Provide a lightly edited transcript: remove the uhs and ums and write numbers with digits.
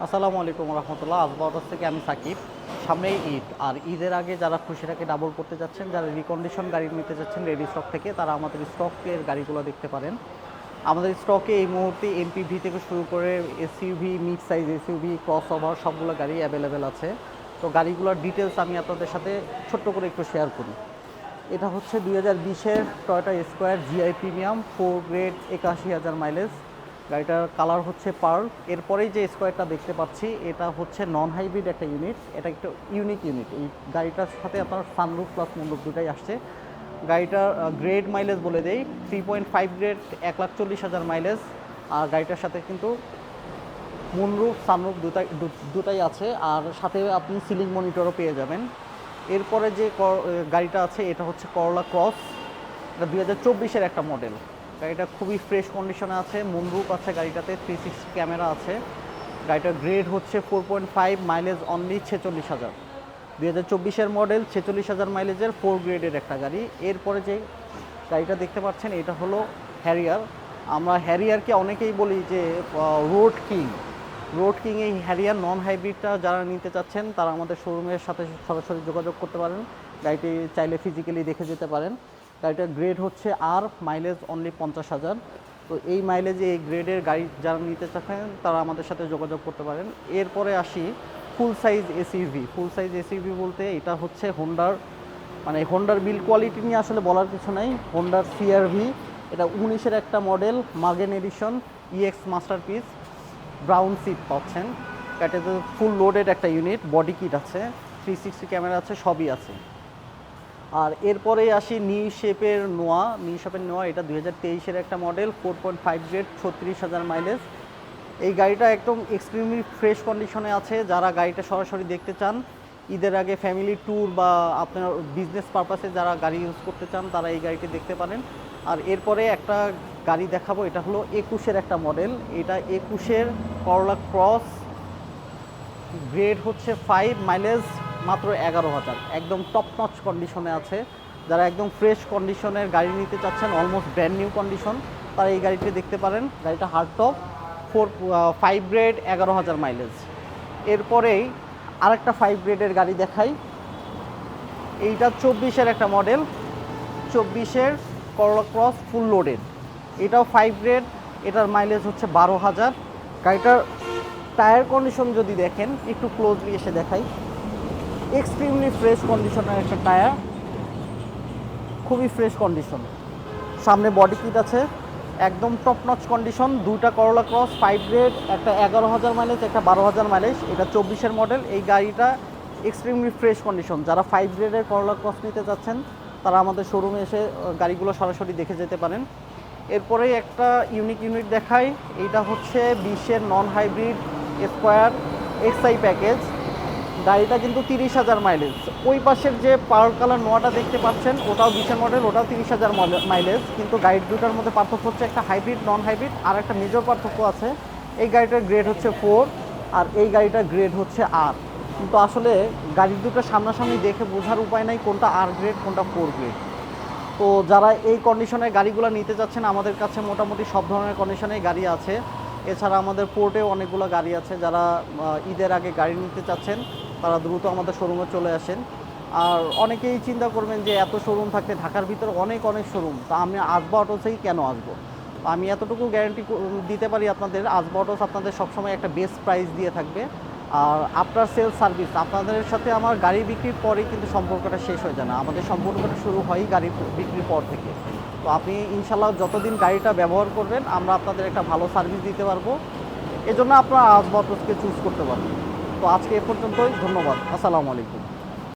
আসসালামু আলাইকুম রহমতুল্লাহ। আজবাউটস থেকে আমি সাকিব। সামনেই ঈদ, আর ঈদের আগে যারা খুশিটাকে ডাবল করতে যাচ্ছেন, যারা রিকন্ডিশন গাড়ি নিতে যাচ্ছেন রেডি স্টক থেকে, তারা আমাদের স্টকের গাড়িগুলো দেখতে পারেন। আমাদের স্টকে এই মুহূর্তে এমপিভি থেকে শুরু করে SUV, mid size SUV, cross over সবগুলো গাড়ি অ্যাভেলেবেল আছে। তো গাড়িগুলোর ডিটেলস আমি আপনাদের সাথে ছোট্ট করে একটু শেয়ার করি। এটা হচ্ছে 2020-এর Toyota Squire GI premium 4 grade, 81,000 mileage. গাড়িটার কালার হচ্ছে পার্ল। এরপরেই যে স্কোয়ারটা দেখতে পাচ্ছি, এটা হচ্ছে নন হাইব্রিড একটা ইউনিট। এটা একটা ইউনিক ইউনিট। এই গাড়িটার সাথে আপনার সানরুফ প্লাস মুনরুফ দুটাই আসছে। গাড়িটার গ্রেড মাইলেজ বলে দেই, 3.5 গ্রেড, 1,40,000 মাইলেজ। আর গাড়িটার সাথে কিন্তু মুনরুফ সানরুফ দুটাই আছে, আর সাথে আপনি সিলিং মনিটরও পেয়ে যাবেন। এরপরে যে গাড়িটা আছে, এটা হচ্ছে করলা ক্রস। এটা 2024-এর একটা মডেল। গাড়িটা খুবই ফ্রেশ কন্ডিশনে আছে, মুনরুফ আছে গাড়িটাতে, 360 ক্যামেরা আছে। গাড়িটার গ্রেড হচ্ছে 4.5, মাইলেজ অনলি 46,000। 2024-এর মডেল, 46,000 মাইলেজের 4 গ্রেডের একটা গাড়ি। এরপরে যে গাড়িটা দেখতে পাচ্ছেন, এটা হলো হ্যারিয়ার। আমরা হ্যারিয়ারকে অনেকেই বলি যে রোড কিং। রোড কিং এই হ্যারিয়ার নন হাইব্রিডটা যারা নিতে চাচ্ছেন, তারা আমাদের শোরুমের সাথে সরাসরি যোগাযোগ করতে পারেন। গাড়িটি চাইলে ফিজিক্যালি দেখে যেতে পারেন। গাড়িটার গ্রেড হচ্ছে আর, মাইলেজ অনলি 50,000। তো এই মাইলেজে এই গ্রেডের গাড়ি যারা নিতে চাচ্ছেন, তারা আমাদের সাথে যোগাযোগ করতে পারেন। এরপরে আসি ফুল সাইজ এসইউভি। ফুল সাইজ এসইউভি বলতে এটা হচ্ছে হোন্ডার, মানে হোন্ডার বিল্ড কোয়ালিটি নিয়ে আসলে বলার কিছু নাই। হোন্ডার সিআরভি, এটা 19-এর একটা মডেল, মার্গেন edition, EX masterpiece. Brown seat পাচ্ছেন। এটাতে ফুল লোডেড একটা ইউনিট, বডি কিট আছে, 360 ক্যামেরা আছে, সবই আছে। আর এরপরে আসি নিউ শেপের নোয়া। এটা 2023-এর একটা মডেল, 4.5 গ্রেড, 36,000 মাইলেজ। এই গাড়িটা একদম এক্সট্রিমলি ফ্রেশ কন্ডিশনে আছে। যারা গাড়িটা সরাসরি দেখতে চান, ঈদের আগে ফ্যামিলি ট্যুর বা আপনার বিজনেস পারপাসে যারা গাড়ি ইউজ করতে চান, তারা এই গাড়িটি দেখতে পারেন। আর এরপরে একটা গাড়ি দেখাবো, এটা হলো 21-এর একটা মডেল। এটা 21-এর করলা ক্রস, গ্রেড হচ্ছে 5, মাইলেজ মাত্র 11,000। একদম টপ নচ কন্ডিশনে আছে। যারা একদম ফ্রেশ কন্ডিশনের গাড়ি নিতে চাচ্ছেন, অলমোস্ট ব্র্যান্ড নিউ কন্ডিশন, তারা এই গাড়িটি দেখতে পারেন। গাড়িটা হার্ড টপ, 5 গ্রেড, 11,000 মাইলেজ। এরপরেই আরেকটা 5 গ্রেডের গাড়ি দেখাই। এইটা 24-এর একটা মডেল, 24-এর করলা ক্রস ফুল লোডেড। এটাও 5 গ্রেড, এটার মাইলেজ হচ্ছে 12,000। গাড়িটার টায়ার কন্ডিশন যদি দেখেন, একটু ক্লোজলি এসে দেখাই, এক্সট্রিমলি ফ্রেশ কন্ডিশনের একটা টায়ার, খুবই ফ্রেশ কন্ডিশন। সামনে বডি কিট আছে, একদম টপ নচ কন্ডিশন। দুইটা করলা ক্রস 5 গ্রেড, একটা 11,000 মাইলেজ, একটা 12,000 মাইলেজ। এটা 24-এর মডেল। এই গাড়িটা এক্সট্রিমলি ফ্রেশ কন্ডিশন। যারা 5 গ্রেডের করলা ক্রস নিতে চাচ্ছেন, তারা আমাদের শোরুমে এসে গাড়িগুলো সরাসরি দেখে যেতে পারেন। এরপরে একটা ইউনিক ইউনিট দেখাই। এইটা হচ্ছে 20-এর non hybrid Squire XI package. গাড়িটা কিন্তু 30,000 মাইলেজ। ওই পাশের যে পার্ল কালার নোয়াটা দেখতে পাচ্ছেন, ওটাও 20-এর মডেল, ওটাও 30,000 মাইলেজ। কিন্তু গাড়ি দুটার মধ্যে পার্থক্য হচ্ছে একটা হাইব্রিড, নন হাইব্রিড, আর একটা মেজর পার্থক্য আছে। এই গাড়িটার গ্রেড হচ্ছে 4, আর এই গাড়িটার গ্রেড হচ্ছে আর। কিন্তু আসলে গাড়ি দুটো সামনাসামনি দেখে বোঝার উপায় নাই কোনটা আর গ্রেড, কোনটা 4 গ্রেড। তো যারা এই কন্ডিশনের গাড়িগুলো নিতে যাচ্ছেন, আমাদের কাছে মোটামুটি সব ধরনের কন্ডিশনেই গাড়ি আছে। এছাড়া আমাদের পোর্টেও অনেকগুলো গাড়ি আছে। যারা ঈদের আগে গাড়ি নিতে চাচ্ছেন, তারা দ্রুত আমাদের শোরুমে চলে আসেন। আর অনেকেই চিন্তা করবেন যে এত শোরুম থাকতে ঢাকার ভিতরে অনেক অনেক শোরুম, তা আমি আসবো অটোসেই কেন আসবো। আমি এতটুকু গ্যারান্টি দিতে পারি আপনাদের, আসবো অটোস আপনাদের সবসময় একটা বেস্ট প্রাইস দিয়ে থাকবে। আর আফটার সেল সার্ভিস, আপনাদের সাথে আমার গাড়ি বিক্রির পরেই কিন্তু সম্পর্কটা শেষ হয়ে যায় না। আমাদের সম্পর্কটা শুরু হয় গাড়ি বিক্রির পর থেকে। তো আপনি ইনশাল্লাহ যতদিন গাড়িটা ব্যবহার করবেন, আমরা আপনাদের একটা ভালো সার্ভিস দিতে পারবো। এজন্য আপনারা আসবো অটোসকে চুজ করতে পারবেন। তো আজকে এ পর্যন্তই, ধন্যবাদ। আসসালামু আলাইকুম।